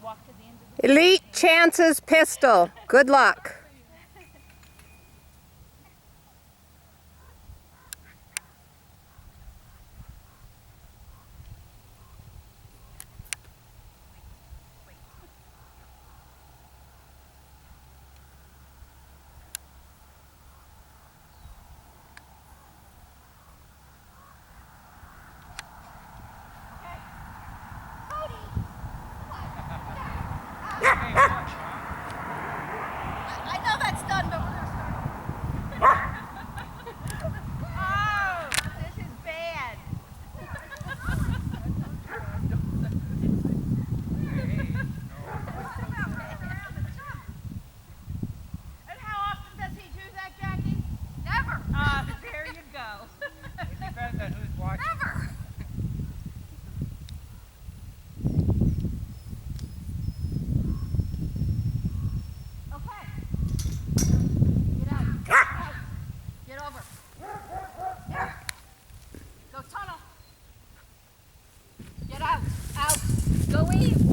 walk to the end of the Elite Chances pistol. Good luck. I know that's done, but we're going to start. Oh, this is bad. And how often does he do that, Jackie? Never. There you go. It depends on who's watching. Never. Get over. Yeah. Go tunnel. Get out. Out. Go in.